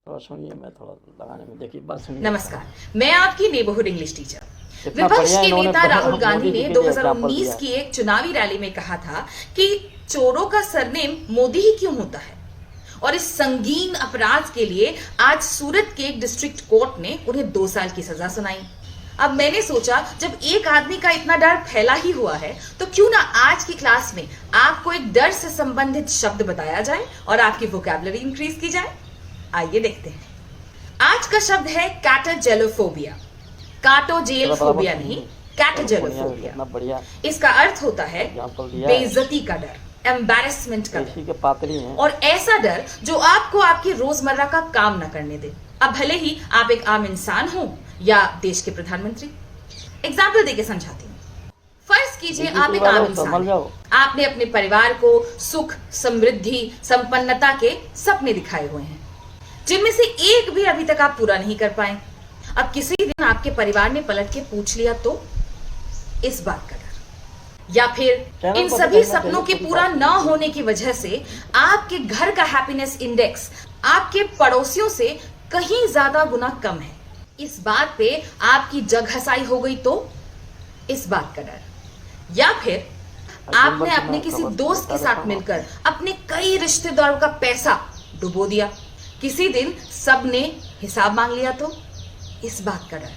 थोड़ा सुनिए, मैं थोड़ा लगाने में देखिए, बात सुनिए। नमस्कार, मैं आपकी नेबरहुड इंग्लिश टीचर। विपक्ष के नेता राहुल गांधी ने 2019 की एक चुनावी रैली में कहा था कि चोरों का सरनेम मोदी ही क्यों होता है, और इस संगीन अपराध के लिए आज सूरत के एक डिस्ट्रिक्ट कोर्ट ने उन्हें 2 साल की सजा सुनाई। अब मैंने सोचा, जब एक आदमी का इतना डर फैला ही हुआ है तो क्यों ना आज की क्लास में आपको एक डर से संबंधित शब्द बताया जाए और आपकी वोकैबुलरी इंक्रीज की जाए। आइए देखते हैं। आज का शब्द है कैटाजेलोफोबिया। काटोजेलोफोबिया नहीं, कैटाजेलोफोबिया। इसका अर्थ होता है बेइज्जती का डर, एम्बैरेसमेंट का डर, और ऐसा डर जो आपको आपकी रोजमर्रा का काम न करने दे। अब भले ही आप एक आम इंसान हो या देश के प्रधानमंत्री। एग्जाम्पल देके समझाती हूँ। फर्ज कीजिए आप एक आम इंसान हैं। आपने अपने परिवार को सुख, समृद्धि, संपन्नता के सपने दिखाए हुए हैं, जिनमें से एक भी अभी तक आप पूरा नहीं कर पाए। अब किसी दिन आपके परिवार ने पलट के पूछ लिया तो इस बात का डर, या फिर इन सभी सपनों के पूरा न होने की वजह से आपके घर का हैप्पीनेस इंडेक्स आपके पड़ोसियों से कहीं ज्यादा गुना कम है, इस बात पे आपकी जगहसाई हो गई तो इस बात का डर, या फिर आपने अपने किसी दोस्त के साथ मिलकर अपने कई रिश्तेदारों का पैसा डुबो दिया, किसी दिन सबने हिसाब मांग लिया तो इस बात का डर,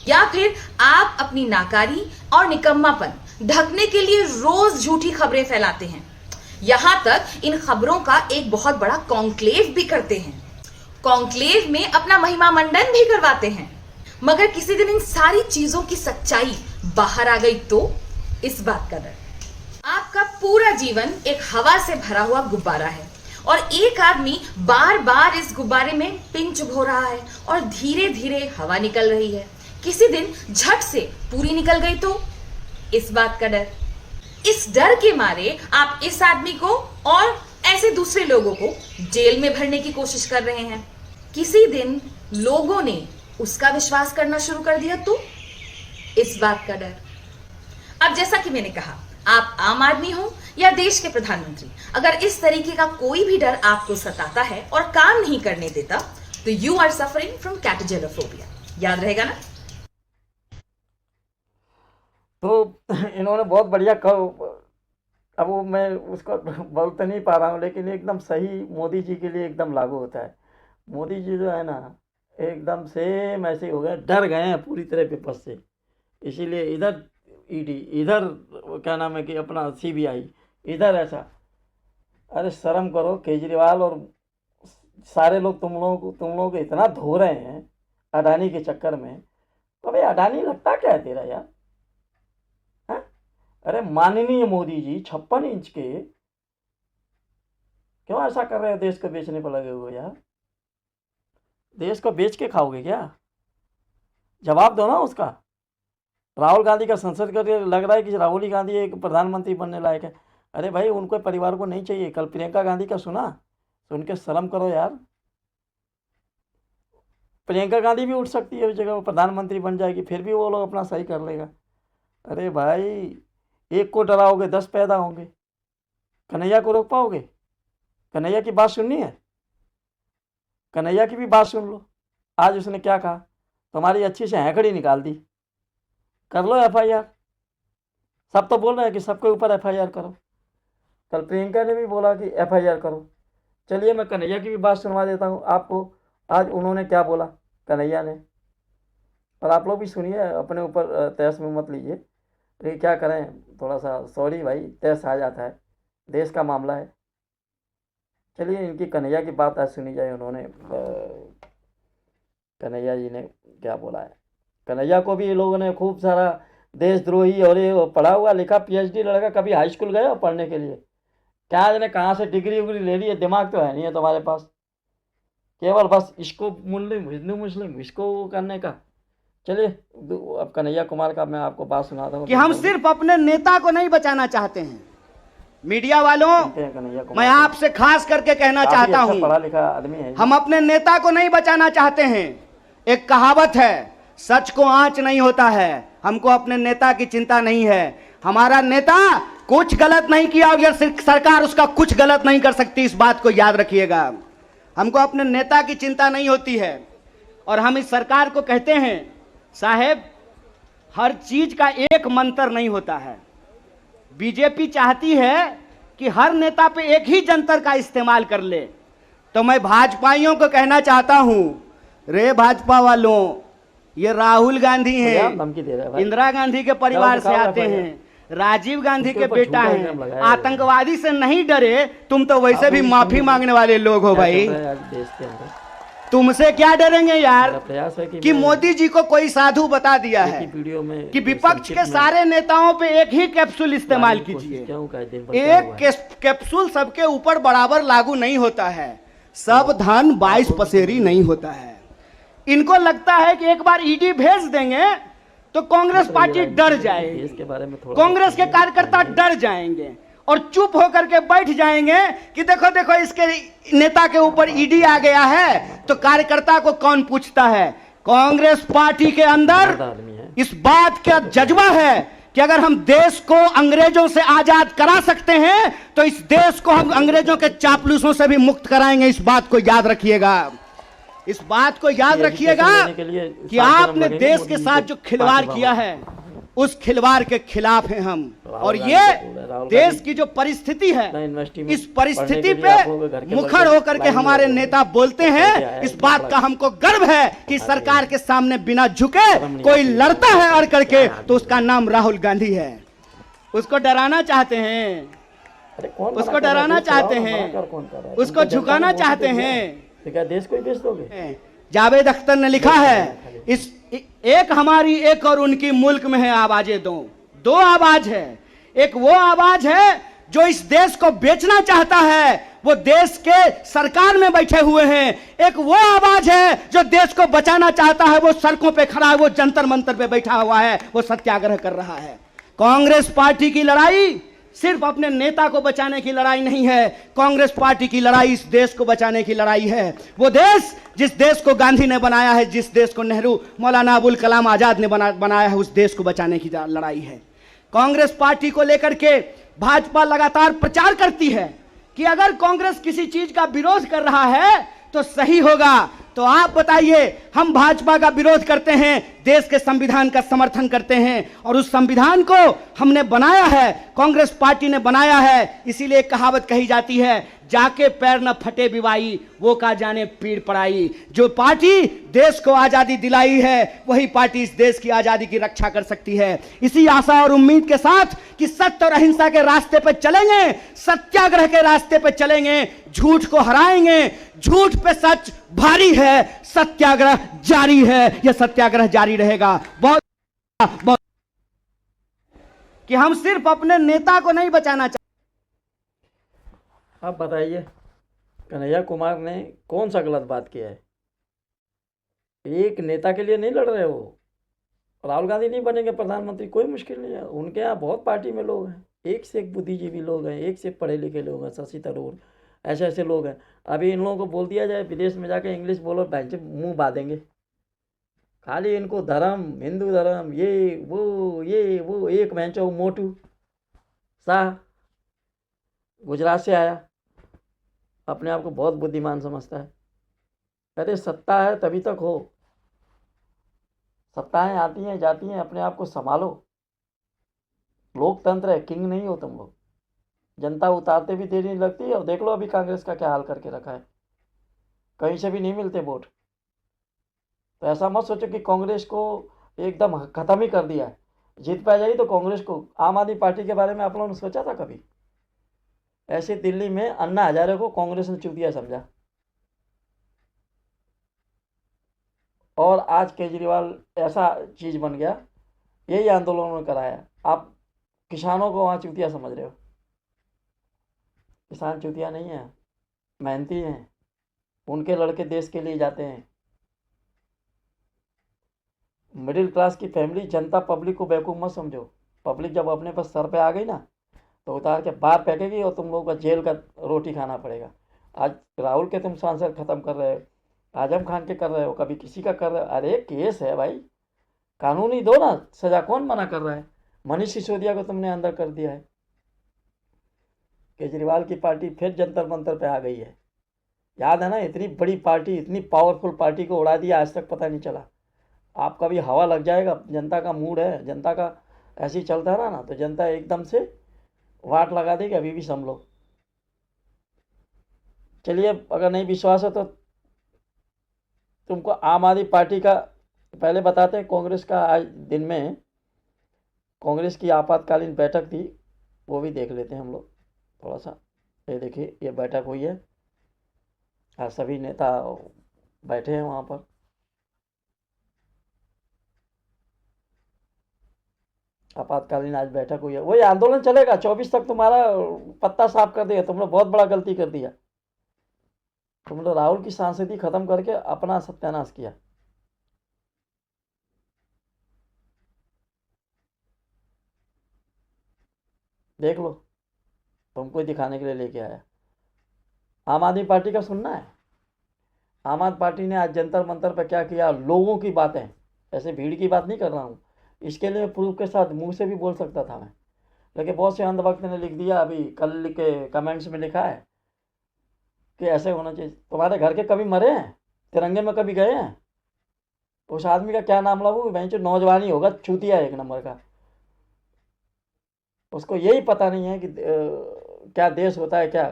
या फिर आप अपनी नाकारी और निकम्मापन ढकने के लिए रोज झूठी खबरें फैलाते हैं, यहां तक इन खबरों का एक बहुत बड़ा कॉन्क्लेव भी करते हैं, कॉन्क्लेव में अपना महिमा मंडन भी करवाते हैं, मगर किसी दिन इन सारी चीजों की सच्चाई बाहर आ गई तो इस बात का डर। आपका पूरा जीवन एक हवा से भरा हुआ गुब्बारा है और एक आदमी बार बार इस गुब्बारे में पिन चुभो रहा है और धीरे धीरे हवा निकल रही है, किसी दिन झट से पूरी निकल गई तो इस बात का डर। इस डर के मारे आप इस आदमी को और ऐसे दूसरे लोगों को जेल में भरने की कोशिश कर रहे हैं, किसी दिन लोगों ने उसका विश्वास करना शुरू कर दिया तो इस बात का डर। अब जैसा कि मैंने कहा, आप आम आदमी हो या देश के प्रधानमंत्री, अगर इस तरीके का कोई भी डर आपको सताता है और काम नहीं करने देता तो यू आर सफरिंग फ्रॉम कैटाजेलोफोबिया। याद रहेगा ना? तो इन्होंने बहुत बढ़िया अब वो मैं उसको बोल तो नहीं पा रहा हूँ, लेकिन एकदम सही मोदी जी के लिए एकदम लागू होता है। मोदी जी जो है ना, एकदम सेम ऐसे हो गए, डर गए हैं पूरी तरह पेपर से, इसीलिए इधर ईडी, इधर क्या नाम है कि अपना सीबीआई, इधर ऐसा। अरे शर्म करो केजरीवाल और सारे लोग, तुम लोगों को इतना धो रहे हैं अडानी के चक्कर में। तो भाई अडानी लगता क्या है तेरा यार? अरे माननीय मोदी जी 56 इंच के क्यों ऐसा कर रहे हो? देश को बेचने पर लगे हुए यार। देश को बेच के खाओगे क्या? जवाब दो ना उसका। राहुल गांधी का संसद करके लग रहा है कि राहुल गांधी एक प्रधानमंत्री बनने लायक है। अरे भाई उनको परिवार को नहीं चाहिए। कल प्रियंका गांधी का सुना, सुन के शर्म करो यार। प्रियंका गांधी भी उठ सकती है उस जगह, वो प्रधानमंत्री बन जाएगी, फिर भी वो लोग अपना सही कर लेगा। अरे भाई एक को डराओगे 10 पैदा होंगे। कन्हैया को रोक पाओगे? कन्हैया की बात सुननी है? कन्हैया की भी बात सुन लो। आज उसने क्या कहा, तुम्हारी अच्छी से हैकड़ी निकाल दी, कर लो एफआईआर। सब तो बोल रहे हैं कि सबके ऊपर एफआईआर करो। कल प्रियंका ने भी बोला कि एफआईआर करो। चलिए मैं कन्हैया की भी बात सुनवा देता हूँ आपको। आज उन्होंने क्या बोला कन्हैया ने, और आप लोग भी सुनिए, अपने ऊपर तहस में मत लीजिए। लेकिन क्या करें, थोड़ा सा सॉरी भाई, तहस आ जाता है, देश का मामला है। चलिए इनकी कन्हैया की बात आज सुनी जाए। उन्होंने कन्हैया जी ने क्या बोला है। कन्हैया को भी लोगों ने खूब सारा देशद्रोही और ये पढ़ा हुआ लिखा, पीएचडी लड़का, कभी हाई स्कूल गया पढ़ने के लिए? क्या जाने कहाँ से डिग्री उग्री ले ली है, दिमाग तो है नहीं है तुम्हारे पास, केवल बस इसको हिंदू मुस्लिम इसको करने का। चलिए अब कन्हैया कुमार का मैं आपको बात सुनाता हूँ कि हम सिर्फ अपने नेता को नहीं बचाना चाहते हैं। मीडिया वालों, मैं आपसे खास करके कहना चाहता हूं, पढ़ा लिखा आदमी है, हम अपने नेता को नहीं बचाना चाहते हैं। एक कहावत है, सच को आंच नहीं होता है। हमको अपने नेता की चिंता नहीं है। हमारा नेता कुछ गलत नहीं किया और सरकार उसका कुछ गलत नहीं कर सकती, इस बात को याद रखिएगा। हमको अपने नेता की चिंता नहीं होती है। और हम इस सरकार को कहते हैं, साहेब हर चीज का एक मंत्र नहीं होता है। बीजेपी चाहती है कि हर नेता पे एक ही जंतर का इस्तेमाल कर ले। तो मैं भाजपाइयों को कहना चाहता हूं, रे भाजपा वालों, ये राहुल गांधी हैं, धमकी दे रहा है भाई। इंदिरा गांधी के परिवार से आते हैं, राजीव गांधी के बेटा हैं, आतंकवादी से नहीं डरे। तुम तो वैसे भी माफी मांगने वाले लोग हो भाई, देश के अंदर तुमसे क्या डरेंगे यार। प्रयास है कि मोदी जी को कोई साधु बता दिया है वीडियो में कि विपक्ष के सारे नेताओं पे एक ही कैप्सूल इस्तेमाल कीजिए। एक कैप्सूल सबके ऊपर बराबर लागू नहीं होता है। सब धन 22 पसेरी नहीं होता है। इनको लगता है कि एक बार ईडी भेज देंगे तो कांग्रेस पार्टी डर जाएगी, इसके बारे में थोड़ा कांग्रेस के कार्यकर्ता डर जाएंगे और चुप होकर के बैठ जाएंगे कि देखो देखो इसके नेता के ऊपर ईडी आ गया है, तो कार्यकर्ता को कौन पूछता है। कांग्रेस पार्टी के अंदर इस बात का जज्बा है कि अगर हम देश को अंग्रेजों से आजाद करा सकते हैं तो इस देश को हम अंग्रेजों के चापलूसों से भी मुक्त कराएंगे। इस बात को याद रखिएगा, इस बात को याद रखिएगा कि आपने देश के साथ जो खिलवाड़ किया है उस खिलवाड़ के खिलाफ हैं हम। और ये देश की जो परिस्थिति है, इस परिस्थिति पे मुखर होकर के हमारे नेता बोलते हैं। इस बात का हमको गर्व है कि सरकार के सामने बिना झुके कोई लड़ता है अड़ करके, तो उसका नाम राहुल गांधी है। उसको डराना चाहते हैं, उसको डराना चाहते हैं, उसको झुकाना चाहते हैं। क्या देश को ही बेच दोगे? जावेद अख्तर ने लिखा है, इस एक हमारी एक और उनकी मुल्क में है आवाजें दो आवाज है। एक वो आवाज है जो इस देश को बेचना चाहता है, वो देश के सरकार में बैठे हुए हैं। एक वो आवाज है जो देश को बचाना चाहता है, वो सड़कों पे खड़ा है, वो जंतर मंतर पे बैठा हुआ है, वो सत्याग्रह कर रहा है। कांग्रेस पार्टी की लड़ाई सिर्फ अपने नेता को बचाने की लड़ाई नहीं है, कांग्रेस पार्टी की लड़ाई इस देश को बचाने की लड़ाई है। वो देश जिस देश को गांधी ने बनाया है, जिस देश को नेहरू, मौलाना अबुल कलाम आजाद ने बनाया है, उस देश को बचाने की लड़ाई है। कांग्रेस पार्टी को लेकर के भाजपा लगातार प्रचार करती है कि अगर कांग्रेस किसी चीज का विरोध कर रहा है तो सही होगा। तो आप बताइए, हम भाजपा का विरोध करते हैं, देश के संविधान का समर्थन करते हैं, और उस संविधान को हमने बनाया है, कांग्रेस पार्टी ने बनाया है। इसीलिए कहावत कही जाती है, जाके पैर न फटे बिवाई, वो का जाने पीड़ पड़ाई। जो पार्टी देश को आजादी दिलाई है, वही पार्टी इस देश की आजादी की रक्षा कर सकती है। इसी आशा और उम्मीद के साथ कि सत्य और अहिंसा के रास्ते पर चलेंगे, सत्याग्रह के रास्ते पर चलेंगे, झूठ को हराएंगे। झूठ पे सच भारी है, सत्याग्रह जारी है, यह सत्याग्रह जारी रहेगा। बहुत कि हम सिर्फ अपने नेता को नहीं बचाना चाहते। आप बताइए, कन्हैया कुमार ने कौन सा गलत बात किया है? एक नेता के लिए नहीं लड़ रहे वो। राहुल गांधी नहीं बनेंगे प्रधानमंत्री, कोई मुश्किल नहीं है। उनके यहाँ बहुत पार्टी में लोग हैं, एक से एक बुद्धिजीवी लोग हैं, एक से एक पढ़े लिखे लोग हैं, शशि थरूर, ऐसे ऐसे लोग हैं। अभी इन लोगों को बोल दिया जाए विदेश में जाके इंग्लिश बोलो, बहन मुंह बांधेंगे। खाली इनको धर्म, हिंदू धर्म, ये वो एक बहन मोटू शाह गुजरात से आया, अपने आप को बहुत बुद्धिमान समझता है। अरे सत्ता है तभी तक हो, सत्ताएं आती हैं जाती हैं, अपने आप को संभालो। लोकतंत्र है, किंग नहीं हो तुम लोग। जनता उतारते भी देर नहीं लगती है। और देख लो अभी कांग्रेस का क्या हाल करके रखा है, कहीं से भी नहीं मिलते वोट। तो ऐसा मत सोचो कि कांग्रेस को एकदम ख़त्म ही कर दिया है, जीत पा जाएगी तो कांग्रेस को। आम आदमी पार्टी के बारे में आप लोगों ने सोचा था कभी? ऐसे दिल्ली में अन्ना हजारे को कांग्रेस ने चूतिया समझा, और आज केजरीवाल ऐसा चीज़ बन गया। यही आंदोलन ने कराया। आप किसानों को वहाँ चूतिया समझ रहे हो। किसान चूतिया नहीं है, मेहनती हैं, उनके लड़के देश के लिए जाते हैं। मिडिल क्लास की फैमिली, जनता, पब्लिक को बेवकूफ़ मत समझो। पब्लिक जब अपने पास सर पे आ गई ना तो उतार के बाहर फेंकेगी और तुम लोगों का जेल का रोटी खाना पड़ेगा। आज राहुल के तुम सांसद ख़त्म कर रहे हो, आजम खान के कर रहे हो, कभी किसी का कर रहे हो। अरे केस है भाई, कानूनी दो ना सज़ा, कौन मना कर रहा है? मनीष सिसोदिया को तुमने अंदर कर दिया है। केजरीवाल की पार्टी फिर जंतर मंतर पे आ गई है। याद है ना, इतनी बड़ी पार्टी, इतनी पावरफुल पार्टी को उड़ा दिया, आज तक पता नहीं चला। आपका भी हवा लग जाएगा, जनता का मूड है, जनता का ऐसे ही चलता रहा ना तो जनता एकदम से वाट लगा देगी, अभी भी संभलो। चलिए, अगर नहीं विश्वास है तो तुमको आम आदमी पार्टी का पहले बताते हैं। कांग्रेस का आज दिन में कांग्रेस की आपातकालीन बैठक थी, वो भी देख लेते हैं हम लोग थोड़ा सा। ये देखिए, ये बैठक हुई है, आज सभी नेता बैठे हैं वहाँ पर। आपातकालीन आज बैठक हुई है, वही आंदोलन चलेगा 24 तक, तुम्हारा पत्ता साफ कर दिया। तुमने बहुत बड़ा गलती कर दिया, तुमने राहुल की सांसदी खत्म करके अपना सत्यानाश किया। देख लो, तुमको ही दिखाने के लिए लेके आया। आम आदमी पार्टी का सुनना है। आम आदमी पार्टी ने आज जंतर मंतर पर क्या किया, लोगों की बातें, ऐसे भीड़ की बात नहीं कर रहा हूँ, इसके लिए प्रूफ के साथ मुंह से भी बोल सकता था मैं, लेकिन बहुत से अंधभक्त ने लिख दिया। अभी कल के कमेंट्स में लिखा है कि ऐसे होना चाहिए। तुम्हारे घर के कभी मरे हैं, तिरंगे में कभी गए हैं? उस आदमी का क्या नाम लगू, वहीं जो नौजवानी होगा, छूतिया एक नंबर का। उसको यही पता नहीं है कि क्या देश होता है क्या।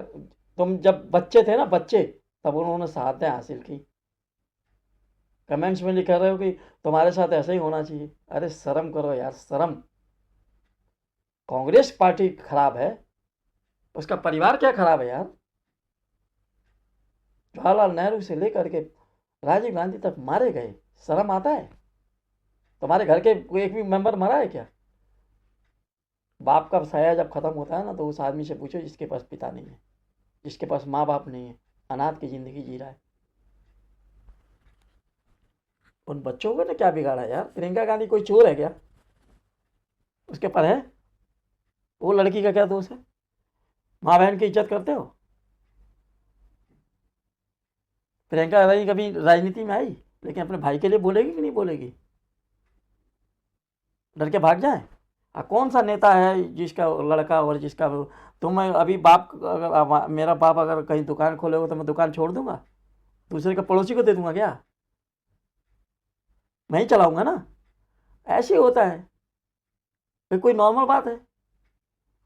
तुम जब बच्चे थे ना, बच्चे, तब उन्होंने शहादतें हासिल की। कमेंट्स में लिख रहे हो कि तुम्हारे साथ ऐसा ही होना चाहिए। अरे शर्म करो यार, शर्म। कांग्रेस पार्टी खराब है, उसका परिवार क्या खराब है यार। जवाहरलाल नेहरू से लेकर के राजीव गांधी तक मारे गए, शर्म आता है? तुम्हारे घर के कोई एक भी मेंबर मरा है क्या? बाप का साया जब खत्म होता है ना, तो उस आदमी से पूछो जिसके पास पिता नहीं है, जिसके पास माँ बाप नहीं है, अनाथ की जिंदगी जी रहा है। उन बच्चों को ने क्या बिगाड़ा यार? प्रियंका गांधी कोई चोर है क्या? उसके पर है? वो लड़की का क्या दोष है? माँ बहन की इज्जत करते हो? प्रियंका गांधी कभी राजनीति में आई, लेकिन अपने भाई के लिए बोलेगी कि नहीं बोलेगी? डर के भाग जाए? कौन सा नेता है जिसका लड़का और जिसका तुम अभी बाप, अगर मेरा बाप अगर कहीं दुकान खोलेगा तो मैं दुकान छोड़ दूंगा, दूसरे के पड़ोसी को दे दूंगा क्या? मैं ही चलाऊंगा ना। ऐसे होता है, ये कोई नॉर्मल बात है?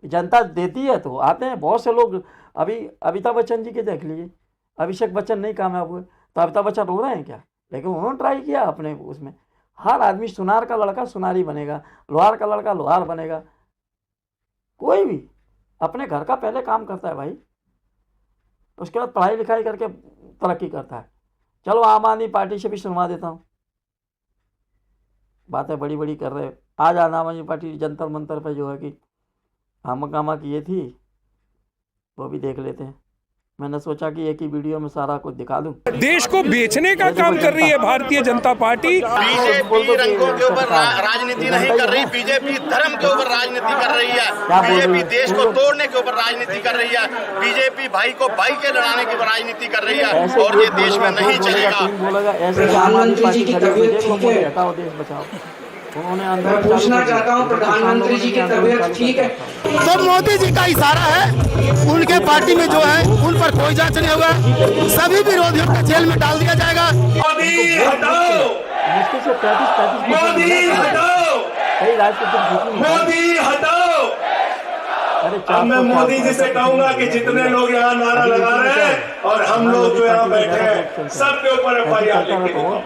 जनता देती है तो आते हैं बहुत से लोग। अभी अमिताभ बच्चन जी के देख लीजिए, अभिषेक बच्चन नहीं कामयाब हुए तो अमिताभ बच्चन रो रहे हैं क्या? लेकिन उन्होंने ट्राई किया अपने उसमें। हर आदमी, सुनार का लड़का सुनार ही बनेगा, लोहार का लड़का लोहार बनेगा। कोई भी अपने घर का पहले काम करता है भाई, उसके बाद पढ़ाई लिखाई करके तरक्की करता है। चलो, आम आदमी पार्टी से भी सुनवा देता हूँ, बातें बड़ी बड़ी कर रहे। आज आम आदमी पार्टी जंतर मंतर पर जो है कि हंगामा किए थी, वो भी देख लेते हैं। मैंने सोचा कि एक ही वीडियो में सारा कुछ दिखा दूं। देश को बेचने का काम कर रही है भारतीय जनता पार्टी। बीजेपी रंगों के ऊपर राजनीति नहीं कर रही, बीजेपी धर्म के ऊपर राजनीति कर रही है, बीजेपी देश को तोड़ने के ऊपर राजनीति कर रही है, बीजेपी भाई को भाई के लड़ाने की राजनीति कर रही है, और ये देश में नहीं चलेगा। प्रधानमंत्री जी की तबीयत ठीक है? हटाओ देश बचाओ। मैं पूछना चाहता हूँ, प्रधानमंत्री जी की तबीयत ठीक है? तो मोदी जी का इशारा है, उनके पार्टी में जो है उन पर कोई जांच नहीं होगा, सभी विरोधियों को जेल में डाल दिया जाएगा। मोदी हटाओ, मुश्किल से 35 मोदी हटाओ, कई राजनीतिक मोदी हटाओ। अब मैं मोदी जी से कहूंगा कि जितने लोग यहाँ नारा लगा रहे हैं और हम लोग जो यहाँ बैठे हैं, सब के ऊपर FIR लिख के दिखाओ,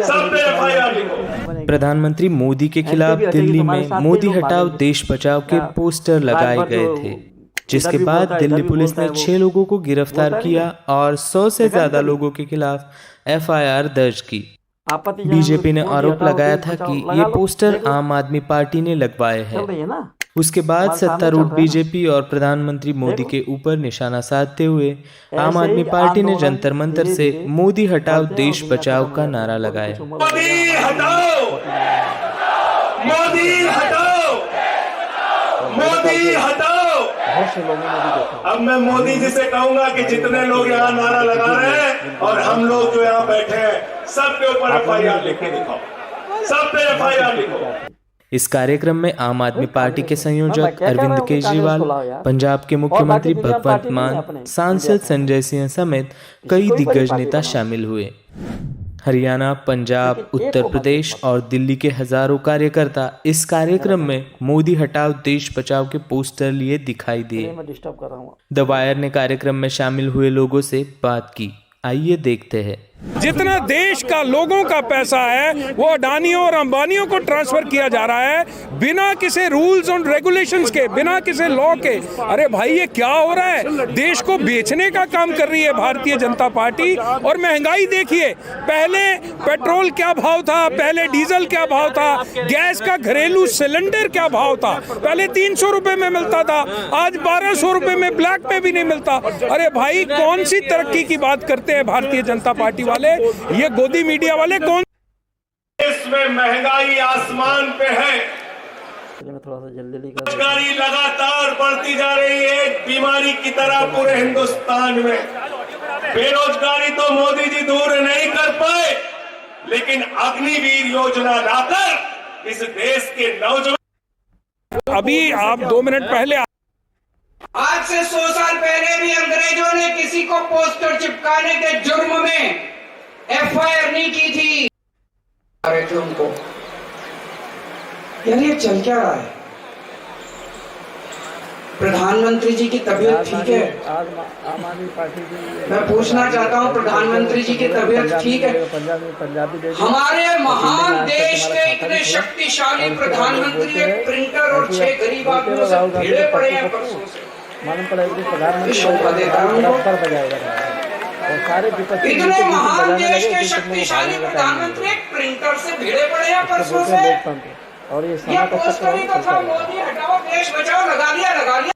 सब पे FIR लिखो। प्रधानमंत्री मोदी के खिलाफ दिल्ली में मोदी हटाओ देश बचाओ के पोस्टर लगाए गए थे, जिसके बाद दिल्ली पुलिस ने 6 लोगों को गिरफ्तार किया और 100 से ज्यादा लोगों के खिलाफ FIR दर्ज की। बीजेपी ने आरोप लगाया था कि ये पोस्टर आम आदमी पार्टी ने लगवाए हैं। उसके बाद सत्तारूढ़ बीजेपी और प्रधानमंत्री मोदी के ऊपर निशाना साधते हुए आम आदमी पार्टी ने जंतर मंतर से मोदी हटाओ देश बचाओ का नारा लगाया। मोदी हटाओ, मोदी हटाओ, मोदी हटाओ। अब मैं मोदी जी से कहूंगा कि जितने लोग यहाँ नारा लगा रहे हैं और हम लोग जो यहाँ बैठे हैं, सब के ऊपर FIR लिख के दिखाओ, सब पे FIR लिखो। इस कार्यक्रम में आम आदमी पार्टी के संयोजक क्या कह रहे अरविंद हो कि केजरीवाल, कांग्रेस को लाओ यार। पंजाब के मुख्यमंत्री दुनिया भगवंत पार्टी नहीं है मान, अपने सांसद इंडिया में। संजय सिंह समेत कई कोई बड़ी दिग्गज पार्टी नेता बनाओ। शामिल हुए। हरियाणा, पंजाब, लेकिन एक उत्तर को मत प्रदेश बताओ। और दिल्ली के हजारों कार्यकर्ता इस कार्यक्रम में मोदी हटाओ देश बचाओ के पोस्टर लिए दिखाई दिए। मैं डिस्टर्ब कर रहा हूँ। द वायर ने कार्यक्रम में शामिल हुए लोगों से बात की, आइए देखते हैं। जितना देश का लोगों का पैसा है वो अडानियों और अंबानियों को ट्रांसफर किया जा रहा है बिना किसी रूल्स और रेगुलेशंस के, बिना किसी लॉ के। अरे भाई ये क्या हो रहा है? देश को बेचने का काम कर रही है भारतीय जनता पार्टी। और महंगाई देखिए, पहले पेट्रोल क्या भाव था, पहले डीजल क्या भाव था, गैस का घरेलू सिलेंडर क्या भाव था। पहले 300 रुपए में मिलता था, आज 1200 रुपए में ब्लैक में भी नहीं मिलता। अरे भाई कौन सी तरक्की की बात करते हैं भारतीय जनता पार्टी वाले? ये गोदी मीडिया वाले कौन? देश में महंगाई आसमान पे है, मैं थोड़ा सा जल्दी कर बेरोजगारी लगातार बढ़ती जा रही है, एक बीमारी की तरह पूरे हिंदुस्तान में। बेरोजगारी तो मोदी जी दूर नहीं कर पाए, लेकिन अग्निवीर योजना लाकर इस देश के नौजवान। अभी आप 2 मिनट पहले आज से 100 साल पहले भी अंग्रेजों ने किसी को पोस्टर चिपकाने के जुर्म में FIR नहीं की थी। अरे थे उनको, यार ये चल क्या रहा है? प्रधानमंत्री जी की तबीयत ठीक है? आज आम आदमी पार्टी की मैं पूछना चाहता हूँ, प्रधानमंत्री जी की तबीयत ठीक है? पंजाबी हमारे महान देश के इतने शक्तिशाली प्रधानमंत्री एक प्रिंटर और 6 गरीब आदमियों से भिड़े पड़े हैं परसों से। मालूम पड़ा कि प्रधानमंत्री शोभा देता हूं उनको। पर बजाएगा और सारे विपक्षी इतने महान देश के शक्तिशाली प्रधानमंत्री एक प्रिंटर से भिड़े पड़े हैं परसों से। और ये ये पोस्टर ही तो था, मोदी हटाओ देश बचाओ, लगा लिया।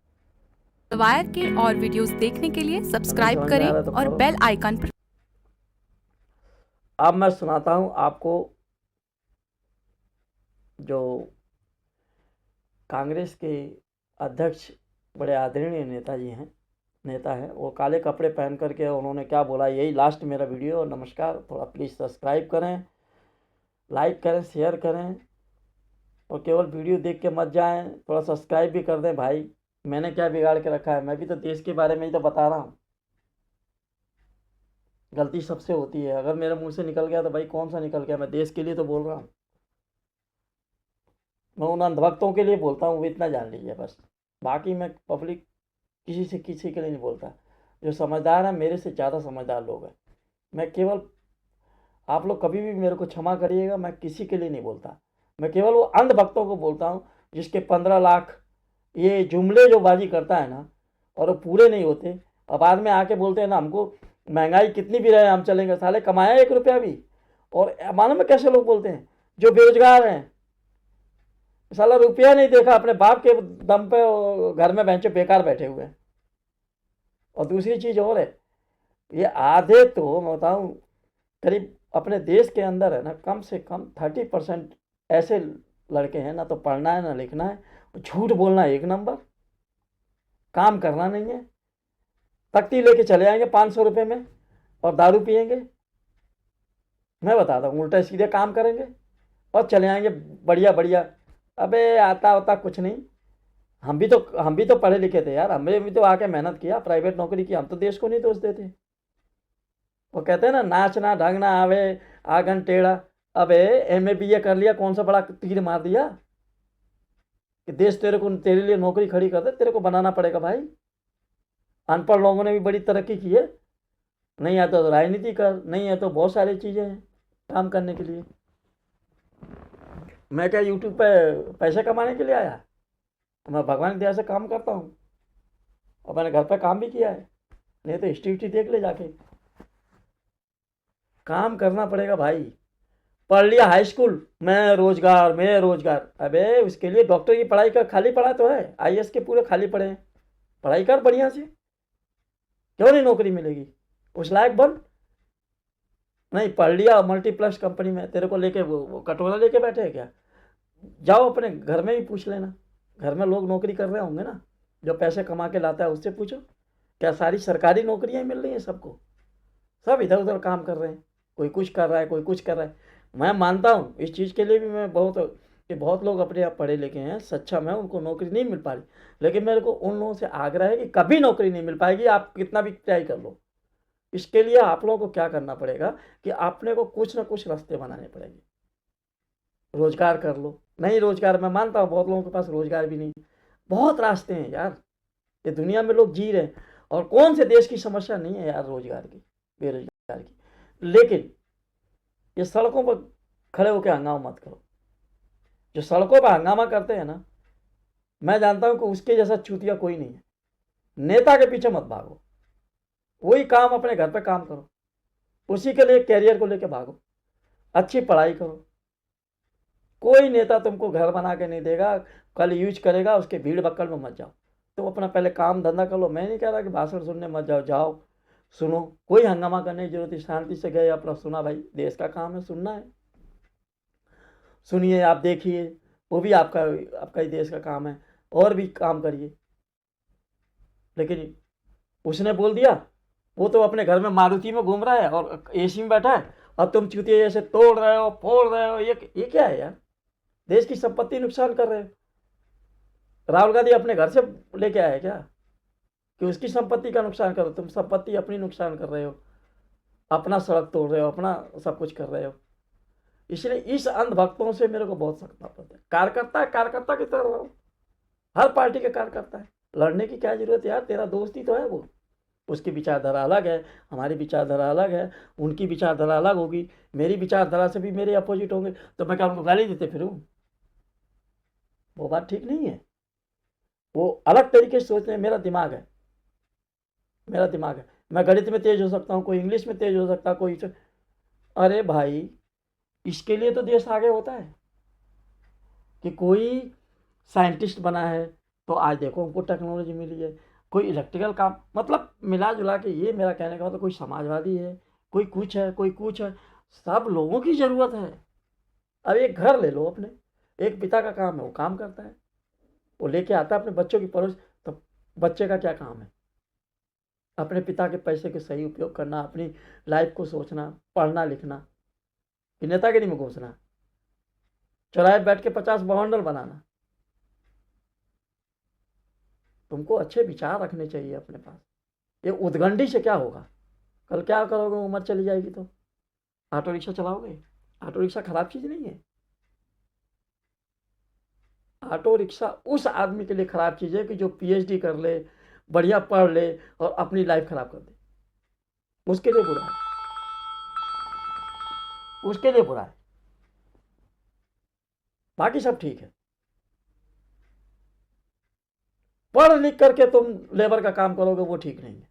वायर के और वीडियोस देखने के लिए सब्सक्राइब करें और बेल आइकन पर। अब मैं सुनाता हूं आपको जो कांग्रेस के अध्यक्ष बड़े आदरणीय नेता हैं वो काले कपड़े पहन करके उन्होंने क्या बोला। यही लास्ट मेरा वीडियो। नमस्कार, थोड़ा प्लीज़ सब्सक्राइब करें, लाइक करें, शेयर करें और केवल वीडियो देख के मत जाएं, थोड़ा सब्सक्राइब भी कर दें। भाई मैंने क्या बिगाड़ के रखा है? मैं भी तो देश के बारे में ही तो बता रहा हूँ। गलती सबसे होती है, अगर मेरे मुंह से निकल गया तो भाई कौन सा निकल गया? मैं देश के लिए तो बोल रहा हूँ, मैं उन अंधभक्तों के लिए बोलता हूँ, वो इतना जान लीजिए बस। बाकी मैं पब्लिक किसी के लिए नहीं बोलता। जो समझदार है, मेरे से ज़्यादा समझदार लोग हैं। मैं केवल, आप लोग कभी भी मेरे को क्षमा करिएगा, मैं किसी के लिए नहीं बोलता। मैं केवल वो अंधभक्तों को बोलता हूँ जिसके 15 लाख ये जुमले जो बाजी करता है ना, और वो पूरे नहीं होते। अब बाद में आके बोलते हैं ना, हमको महंगाई कितनी भी रहे हम चलेंगे। साले कमाया 1 रुपया भी। और मालूम है कैसे लोग बोलते हैं? जो बेरोजगार हैं, साला रुपया नहीं देखा, अपने बाप के दम पे घर में बेंचो बेकार बैठे हुए हैं। और दूसरी चीज़ और है, ये आधे तो मैं बताऊँ करीब अपने देश के अंदर है ना, कम से कम 30% ऐसे लड़के हैं ना तो पढ़ना है ना लिखना है, झूठ बोलना 1 नंबर, काम करना नहीं है। तख्ती लेके चले आएंगे 500 रुपये में और दारू पिएंगे। मैं बताता हूँ, उल्टा सीधे काम करेंगे और चले आएंगे बढ़िया। अबे आता होता कुछ नहीं। हम भी तो पढ़े लिखे थे यार, हमें भी तो आके मेहनत किया, प्राइवेट नौकरी की। हम तो देश को नहीं दोष देते। वो कहते हैं ना, नाचना ढंग ना आवे आंगन टेढ़ा। अबे MA BA कर लिया, कौन सा बड़ा तीर मार दिया कि देश तेरे लिए नौकरी खड़ी कर दे? तेरे को बनाना पड़ेगा भाई। अनपढ़ लोगों ने भी बड़ी तरक्की की है। नहीं है तो राजनीति कर, नहीं है तो बहुत सारी चीज़ें हैं काम करने के लिए। मैं क्या यूट्यूब पे पैसे कमाने के लिए आया? मैं भगवान की दया से काम करता हूँ और मैंने घर पे काम भी किया है। नहीं तो हिस्ट्री देख ले जाके। काम करना पड़ेगा भाई। पढ़ लिया हाई स्कूल में रोजगार। अबे उसके लिए डॉक्टर की पढ़ाई कर, खाली पढ़ा तो है। IAS के पूरे खाली पढ़े हैं। पढ़ाई कर बढ़िया से, क्यों नहीं नौकरी मिलेगी? उस लायक बन। नहीं पढ़ लिया मल्टीप्लेक्स कंपनी में, तेरे को लेके वो कटोरा लेके बैठे हैं क्या? जाओ अपने घर में ही पूछ लेना, घर में लोग नौकरी कर रहे होंगे ना, जो पैसे कमा के लाता है उससे पूछो। क्या सारी सरकारी नौकरियां मिल रही हैं सबको? सब इधर उधर काम कर रहे हैं, कोई कुछ कर रहा है, कोई कुछ कर रहा है। मैं मानता हूँ इस चीज़ के लिए भी मैं बहुत कि बहुत लोग अपने आप पढ़े लिखे हैं, सक्षम हैं, उनको नौकरी नहीं मिल पा रही, लेकिन मेरे को उन लोगों से आग्रह है कि कभी नौकरी नहीं मिल पाएगी, आप कितना भी ट्राई कर लो। इसके लिए आप लोगों को क्या करना पड़ेगा कि आपने को कुछ ना कुछ रास्ते बनाने पड़ेंगे। रोजगार कर लो, नहीं रोजगार, मैं मानता हूँ बहुत लोगों के पास रोजगार भी नहीं, बहुत रास्ते हैं यार, ये दुनिया में लोग जी रहे हैं, और कौन से देश की समस्या नहीं है यार रोजगार की, बेरोजगार की। लेकिन ये सड़कों पर खड़े होकर हंगामा मत करो। जो सड़कों पर हंगामा करते हैं ना, मैं जानता हूं कि उसके जैसा चूतिया कोई नहीं है। नेता के पीछे मत भागो, वही काम अपने घर पे काम करो, उसी के लिए कैरियर को लेके भागो, अच्छी पढ़ाई करो। कोई नेता तुमको घर बना के नहीं देगा, कल यूज करेगा, उसके भीड़ बक्कड़ में मत जाओ। तुम अपना पहले काम धंधा कर लो। मैं नहीं कह रहा कि भाषण सुनने मत जाओ, जाओ सुनो, कोई हंगामा करने की जरूरत नहीं, शांति से गए अपना सुना। भाई देश का काम है, सुनना है, सुनिए, आप देखिए, वो भी आपका ही देश का काम है, और भी काम करिए। लेकिन उसने बोल दिया, वो तो अपने घर में मारुति में घूम रहा है और एसी में बैठा है, और तुम चूतिए जैसे तोड़ रहे हो, फोड़ रहे हो, ये क्या है यार? देश की संपत्ति नुकसान कर रहे हो। राहुल गांधी अपने घर से लेके आए क्या कि उसकी संपत्ति का नुकसान करो? तुम संपत्ति अपनी नुकसान कर रहे हो, अपना सड़क तोड़ रहे हो, अपना सब कुछ कर रहे हो। इसलिए इस अंधभक्तों से मेरे को बहुत सख्त नफरत है। कार्यकर्ता की तरह रहो, हर पार्टी के कार्यकर्ता है, लड़ने की क्या जरूरत है यार? तेरा दोस्त ही तो है वो, उसकी विचारधारा अलग है, हमारी विचारधारा अलग है, उनकी विचारधारा अलग होगी, मेरी विचारधारा से भी मेरे अपोजिट होंगे, तो मैं क्या उनको गाली देते फिरूं? वो बात ठीक नहीं है। वो अलग तरीके से सोचते हैं। मेरा दिमाग है, मैं गणित में तेज हो सकता हूँ, कोई इंग्लिश में तेज हो सकता है, कोई। अरे भाई, इसके लिए तो देश आगे होता है कि कोई साइंटिस्ट बना है तो आज देखो हमको टेक्नोलॉजी मिली है, कोई इलेक्ट्रिकल काम, मतलब मिला जुला के ये मेरा कहने का मतलब, कोई समाजवादी है, कोई कुछ है, कोई कुछ है, सब लोगों की ज़रूरत है। अब एक घर ले लो अपने, एक पिता का काम है, वो काम करता है, वो लेके आता है अपने बच्चों की परवरिश, तो बच्चे का क्या काम है? अपने पिता के पैसे के सही उपयोग करना, अपनी लाइफ को सोचना, पढ़ना लिखना, कि नेतागिरी में घुसना, चौराहे बैठ के 50 बवंडर बनाना। तुमको अच्छे विचार रखने चाहिए अपने पास। ये उद्गंडी से क्या होगा? कल क्या करोगे? उम्र चली जाएगी तो ऑटो रिक्शा चलाओगे? ऑटो रिक्शा खराब चीज़ नहीं है। ऑटो रिक्शा उस आदमी के लिए खराब चीज़ है कि जो पीएचडी कर ले, बढ़िया पढ़ ले और अपनी लाइफ खराब कर दे, उसके लिए बुरा है, उसके लिए बुरा है। बाकी सब ठीक है। पढ़ लिख करके तुम लेबर का काम करोगे, वो ठीक नहीं है।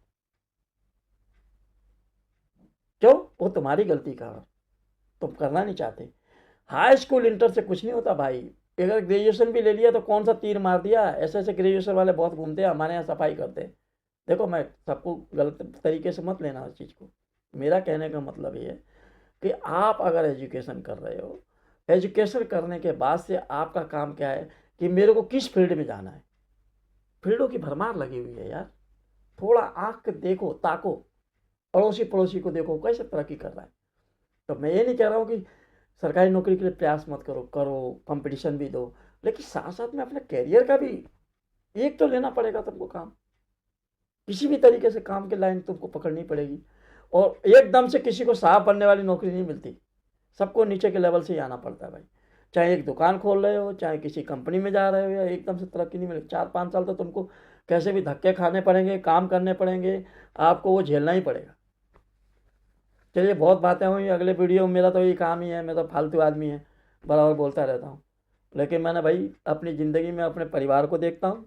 क्यों? वो तुम्हारी गलती का, तुम करना नहीं चाहते। हाई स्कूल इंटर से कुछ नहीं होता भाई। अगर ग्रेजुएशन भी ले लिया तो कौन सा तीर मार दिया? ऐसे ग्रेजुएशन वाले बहुत घूमते हैं, हमारे यहाँ सफाई करते हैं। देखो, मैं सबको गलत तरीके से मत लेना उस चीज़ को। मेरा कहने का मतलब ये है कि आप अगर एजुकेशन कर रहे हो, एजुकेशन करने के बाद से आपका काम क्या है कि मेरे को किस फील्ड में जाना है। फील्डों की भरमार लगी हुई है यार। थोड़ा आँख देखो, ताको, पड़ोसी को देखो कैसे तरक्की कर रहा है। तो मैं ये नहीं कह रहा हूँ कि सरकारी नौकरी के लिए प्रयास मत करो, कंपटीशन भी दो, लेकिन साथ साथ में अपने कैरियर का भी एक तो लेना पड़ेगा तुमको काम। किसी भी तरीके से काम की लाइन तुमको पकड़नी पड़ेगी, और एकदम से किसी को साहब बनने वाली नौकरी नहीं मिलती। सबको नीचे के लेवल से ही आना पड़ता है भाई। चाहे एक दुकान खोल रहे हो, चाहे किसी कंपनी में जा रहे हो, या एकदम से तरक्की नहीं मिलेगी। 4-5 साल तो तुमको कैसे भी धक्के खाने पड़ेंगे, काम करने पड़ेंगे, आपको वो झेलना ही पड़ेगा। चलिए, बहुत बातें हुई। अगले वीडियो में, मेरा तो ये काम ही है, मैं तो फालतू आदमी है, बराबर बोलता रहता हूँ। लेकिन मैंने भाई अपनी ज़िंदगी में अपने परिवार को देखता हूँ,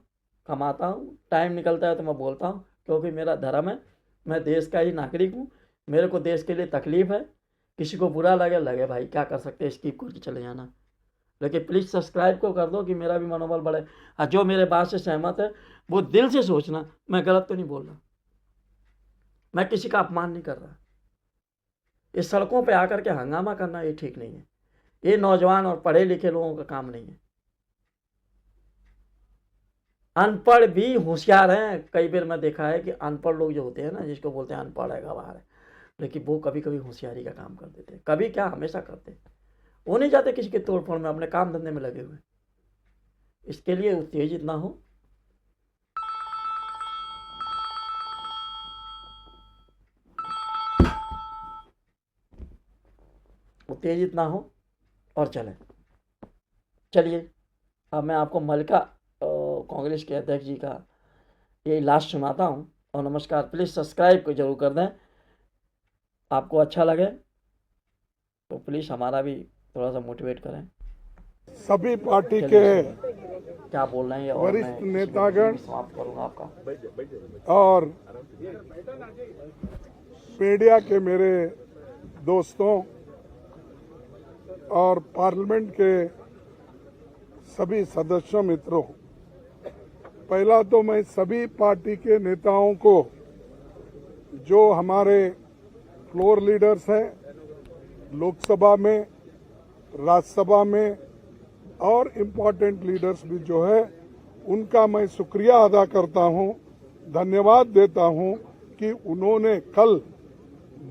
कमाता हूँ, टाइम निकलता है तो मैं बोलता हूँ, क्योंकि मेरा धर्म है। मैं देश का ही नागरिक हूँ, मेरे को देश के लिए तकलीफ़ है। किसी को बुरा लगे भाई, क्या कर सकते हैं, स्किप करके चले जाना। लेकिन प्लीज़ सब्सक्राइब को कर दो कि मेरा भी मनोबल बढ़े। और जो मेरे बात से सहमत है वो दिल से सोचना, मैं गलत तो नहीं बोल रहा, मैं किसी का अपमान नहीं कर रहा। इस सड़कों पे आकर के हंगामा करना ये ठीक नहीं है। ये नौजवान और पढ़े लिखे लोगों का काम नहीं है। अनपढ़ भी होशियार हैं। कई बार मैं देखा है कि अनपढ़ लोग जो होते हैं ना, जिसको बोलते हैं अनपढ़ है, गवार है, लेकिन वो कभी कभी होशियारी का काम कर देते हैं। कभी क्या, हमेशा करते हैं। वो नहीं जाते किसी के तोड़फोड़ में, अपने काम धंधे में लगे हुए। इसके लिए उत्तेजित ना हो। उत्तेजित ना हो और चलिए अब मैं आपको मल्लिका कांग्रेस के अध्यक्ष जी का ये लास्ट सुनाता हूँ। और नमस्कार, प्लीज़ सब्सक्राइब को जरूर कर दें। आपको अच्छा लगे तो प्लीज़ हमारा भी थोड़ा सा मोटिवेट करें। सभी पार्टी के क्या बोल रहे हैं और वरिष्ठ नेतागण समाप्त करूँगा आपका। और मीडिया के मेरे दोस्तों और पार्लियामेंट के सभी सदस्यों मित्रों, पहला तो मैं सभी पार्टी के नेताओं को, जो हमारे फ्लोर लीडर्स हैं लोकसभा में, राज्यसभा में, और इम्पोर्टेंट लीडर्स भी जो है, उनका मैं शुक्रिया अदा करता हूं, धन्यवाद देता हूं कि उन्होंने कल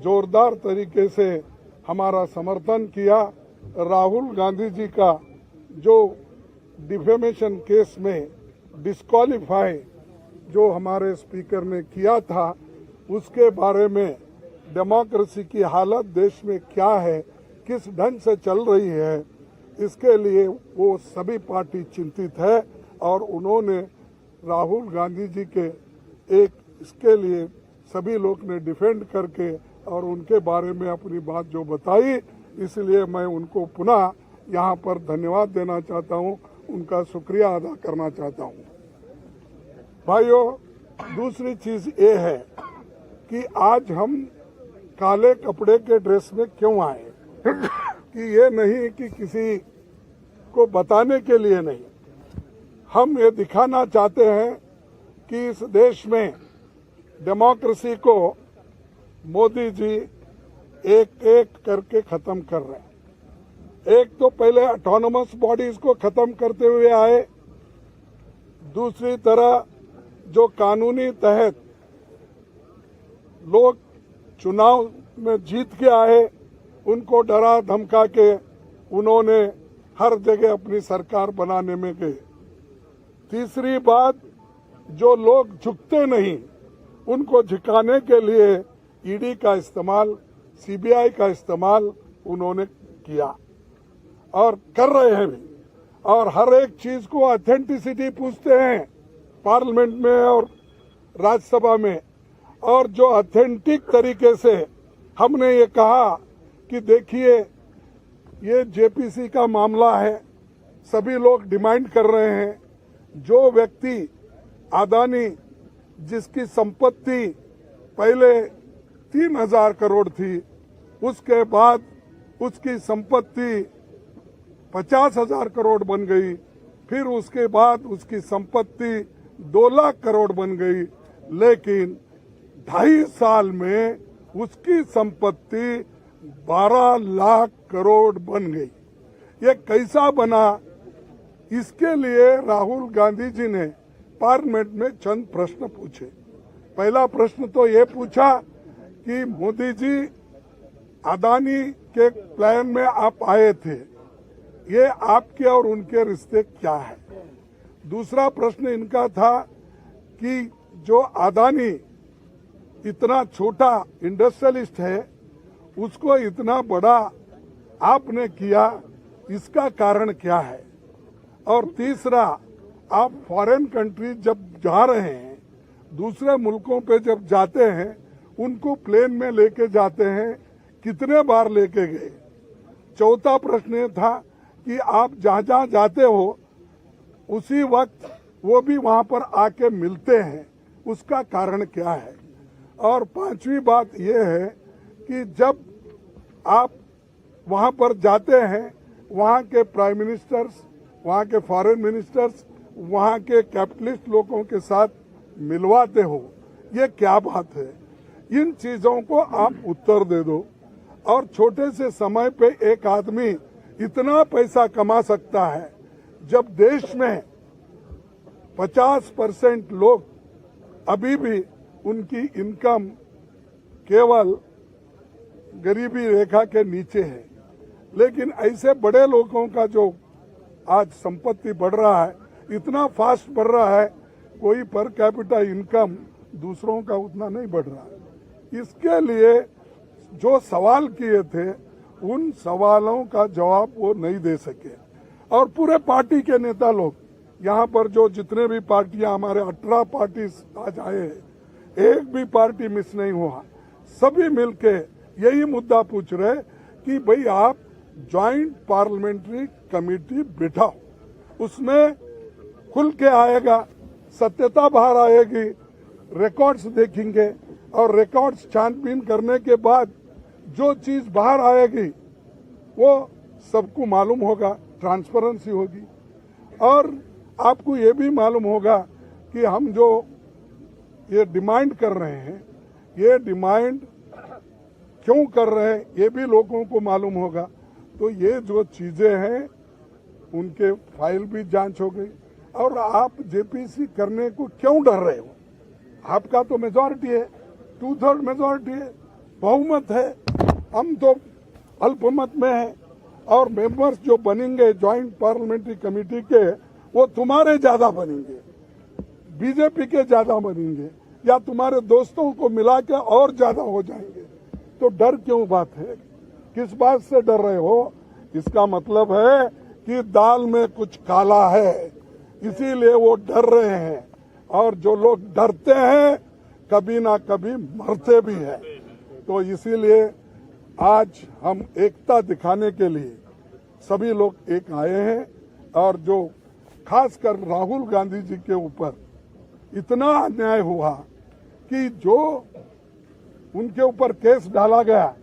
जोरदार तरीके से हमारा समर्थन किया। राहुल गांधी जी का जो डिफेमेशन केस में डिस्क्वालीफाई जो हमारे स्पीकर ने किया था, उसके बारे में डेमोक्रेसी की हालत देश में क्या है, किस ढंग से चल रही है, इसके लिए वो सभी पार्टी चिंतित है। और उन्होंने राहुल गांधी जी के इसके लिए सभी लोग ने डिफेंड करके और उनके बारे में अपनी बात जो बताई, इसलिए मैं उनको पुनः यहाँ पर धन्यवाद देना चाहता हूँ, उनका शुक्रिया अदा करना चाहता हूँ। भाइयों, दूसरी चीज ये है कि आज हम काले कपड़े के ड्रेस में क्यों आए, कि ये नहीं कि किसी को बताने के लिए नहीं, हम ये दिखाना चाहते हैं कि इस देश में डेमोक्रेसी को मोदी जी एक एक करके खत्म कर रहे हैं। एक तो पहले ऑटोनोमस बॉडीज को खत्म करते हुए आए, दूसरी तरह जो कानूनी तहत लोग चुनाव में जीत के आए, उनको डरा धमका के उन्होंने हर जगह अपनी सरकार बनाने में गए। तीसरी बात, जो लोग झुकते नहीं, उनको झुकाने के लिए ईडी का इस्तेमाल, सीबीआई का इस्तेमाल उन्होंने किया और कर रहे हैं भी। और हर एक चीज को ऑथेंटिसिटी पूछते हैं पार्लियामेंट में और राज्यसभा में। और जो ऑथेंटिक तरीके से हमने ये कहा कि देखिए, ये जेपीसी का मामला है, सभी लोग डिमांड कर रहे हैं, जो व्यक्ति अदानी जिसकी संपत्ति पहले 3,000 करोड़ थी, उसके बाद उसकी संपत्ति 50,000 करोड़ बन गई, फिर उसके बाद उसकी संपत्ति 2 लाख करोड़ बन गई, लेकिन 2.5 साल में उसकी संपत्ति 12 लाख करोड़ बन गई। ये कैसा बना, इसके लिए राहुल गांधी जी ने पार्लियामेंट में चंद प्रश्न पूछे। पहला प्रश्न तो ये पूछा कि मोदी जी, अदानी के प्लान में आप आए थे, ये आपके और उनके रिश्ते क्या है। दूसरा प्रश्न इनका था कि जो अदानी इतना छोटा इंडस्ट्रियलिस्ट है, उसको इतना बड़ा आपने किया, इसका कारण क्या है। और तीसरा, आप फॉरेन कंट्री जब जा रहे हैं, दूसरे मुल्कों पे जब जाते हैं, उनको प्लेन में लेके जाते हैं, कितने बार लेके गए। चौथा प्रश्न ये था कि आप जहाँ जहाँ जाते हो, उसी वक्त वो भी वहाँ पर आके मिलते हैं, उसका कारण क्या है। और पांचवी बात ये है कि जब आप वहाँ पर जाते हैं, वहाँ के प्राइम मिनिस्टर्स, वहाँ के फॉरेन मिनिस्टर्स, वहाँ के कैपिटलिस्ट लोगों के साथ मिलवाते हो, ये क्या बात है। इन चीजों को आप उत्तर दे दो। और छोटे से समय पे एक आदमी इतना पैसा कमा सकता है, जब देश में 50% लोग अभी भी उनकी इनकम केवल गरीबी रेखा के नीचे है। लेकिन ऐसे बड़े लोगों का जो आज संपत्ति बढ़ रहा है, इतना फास्ट बढ़ रहा है, कोई पर कैपिटा इनकम दूसरों का उतना नहीं बढ़ रहा है। इसके लिए जो सवाल किए थे उन सवालों का जवाब वो नहीं दे सके। और पूरे पार्टी के नेता लोग यहाँ पर जो जितने भी पार्टियां, हमारे 18 पार्टी आज आए हैं, एक भी पार्टी मिस नहीं हुआ। सभी मिलके यही मुद्दा पूछ रहे कि भाई आप ज्वाइंट पार्लियामेंट्री कमेटी बिठाओ, उसमें खुल के आएगा, सत्यता बाहर आएगी, रिकॉर्ड्स देखेंगे और रिकॉर्ड्स छानबीन करने के बाद जो चीज बाहर आएगी वो सबको मालूम होगा, ट्रांसपेरेंसी होगी। और आपको ये भी मालूम होगा कि हम जो ये डिमांड कर रहे हैं, ये डिमांड क्यों कर रहे हैं, ये भी लोगों को मालूम होगा। तो ये जो चीजें हैं उनके फाइल भी जांच हो गई। और आप जेपीसी करने को क्यों डर रहे हो? आपका तो मेजॉरिटी है, 2/3 मेजॉरिटी है, बहुमत है। हम तो अल्पमत में है और मेंबर्स जो बनेंगे ज्वाइंट पार्लियामेंट्री कमेटी के, वो तुम्हारे ज्यादा बनेंगे, बीजेपी के ज्यादा बनेंगे, या तुम्हारे दोस्तों को मिला के और ज्यादा हो जाएंगे। तो डर क्यों बात है? किस बात से डर रहे हो? इसका मतलब है कि दाल में कुछ काला है, इसीलिए वो डर रहे हैं। और जो लोग डरते हैं कभी ना कभी मरते भी हैं। तो इसीलिए आज हम एकता दिखाने के लिए सभी लोग एक आए हैं। और जो खासकर राहुल गांधी जी के ऊपर इतना अन्याय हुआ कि जो उनके ऊपर केस डाला गया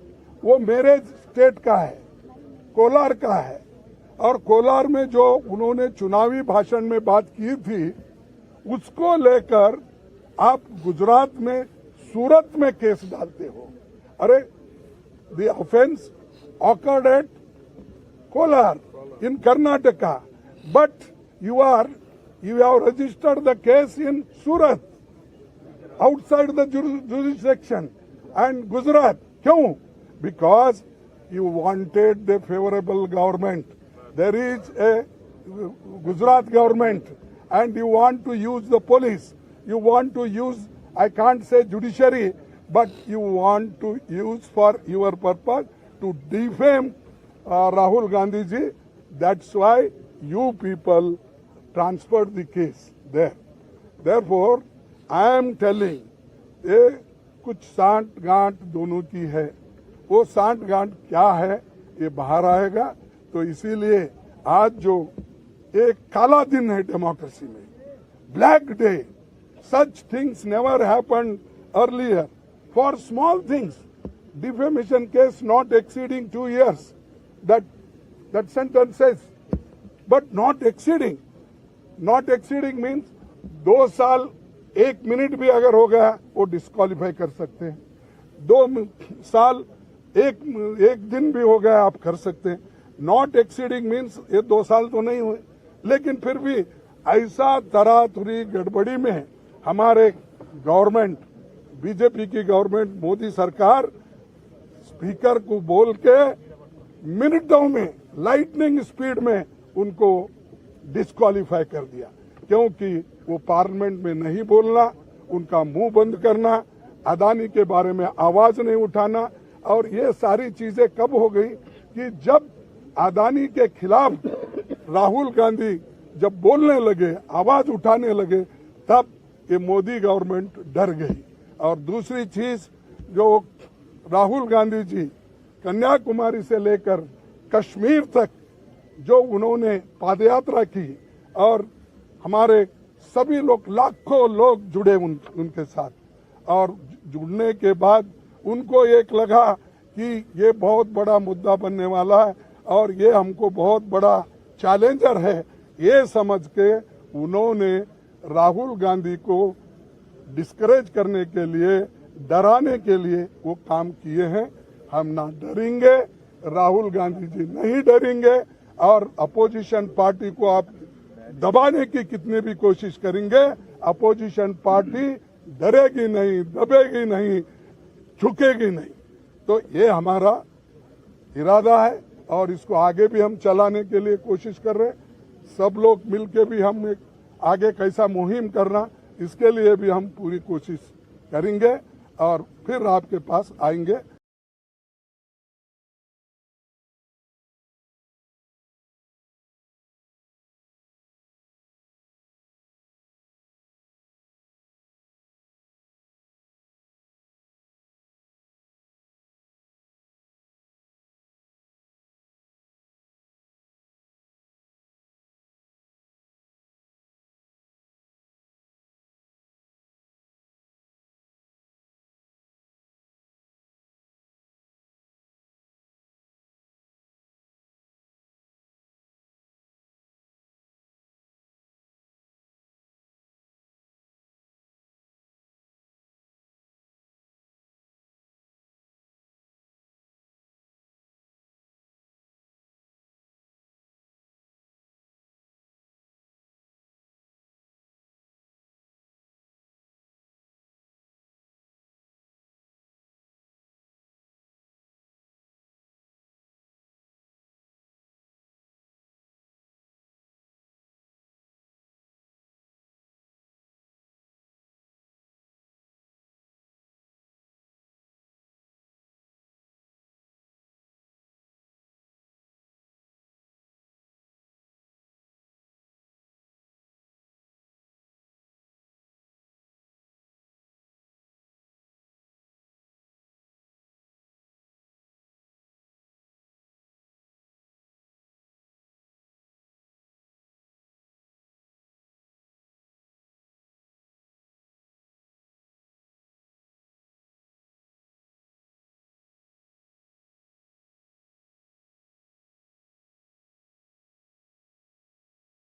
वो मेरे स्टेट का है, कोलार का है। और कोलार में जो उन्होंने चुनावी भाषण में बात की थी, उसको लेकर आप गुजरात में, सूरत में केस डालते हो। अरे the offence occurred at Kolar in Karnataka, but you have registered the case in Surat, outside the jurisdiction, and Gujarat. क्यों? Because you wanted the favorable government. There is a Gujarat government and you want to use the police. You want to use, I can't say judiciary, but you want to use for your purpose to defame Rahul Gandhi ji. That's why you people transferred the case there. Therefore, I am telling, ये कुछ सांठ गांठ दोनों की है। वो सांठ गांठ क्या है ये बाहर आएगा। तो इसीलिए आज जो एक काला दिन है डेमोक्रेसी में, black day, such things never happened earlier. For small things, defamation case not exceeding 2 years, that sentence says, but not exceeding. Not exceeding means 2 साल 1 मिनट भी अगर हो गया वो डिस्क्वालीफाई कर सकते हैं। 2 साल 1 दिन भी हो गया आप कर सकते हैं। नॉट एक्सीडिंग मीन्स ये 2 साल तो नहीं हुए, लेकिन फिर भी ऐसा तरातुरी गड़बड़ी में हमारे गवर्नमेंट, बीजेपी की गवर्नमेंट, मोदी सरकार स्पीकर को बोल के मिनटों में, लाइटनिंग स्पीड में उनको डिस्क्वालीफाई कर दिया। क्योंकि वो पार्लियामेंट में नहीं बोलना, उनका मुंह बंद करना, अदानी के बारे में आवाज नहीं उठाना। और ये सारी चीजें कब हो गई कि जब अदानी के खिलाफ राहुल गांधी जब बोलने लगे, आवाज उठाने लगे, तब ये मोदी गवर्नमेंट डर गई। और दूसरी चीज, जो राहुल गांधी जी कन्याकुमारी से लेकर कश्मीर तक जो उन्होंने पादयात्रा की, और हमारे सभी लोग, लाखों लोग जुड़े उनके साथ, और जुड़ने के बाद उनको एक लगा कि ये बहुत बड़ा मुद्दा बनने वाला है और ये हमको बहुत बड़ा चैलेंजर है। ये समझ के उन्होंने राहुल गांधी को डिस्करेज करने के लिए, डराने के लिए वो काम किए हैं। हम ना डरेंगे, राहुल गांधी जी नहीं डरेंगे। और अपोजिशन पार्टी को आप दबाने की कितनी भी कोशिश करेंगे, अपोजिशन पार्टी डरेगी नहीं, दबेगी नहीं, झुकेगी नहीं। तो ये हमारा इरादा है और इसको आगे भी हम चलाने के लिए कोशिश कर रहे हैं। सब लोग मिलके भी हम एक आगे कैसा मुहिम करना, इसके लिए भी हम पूरी कोशिश करेंगे और फिर आपके पास आएंगे।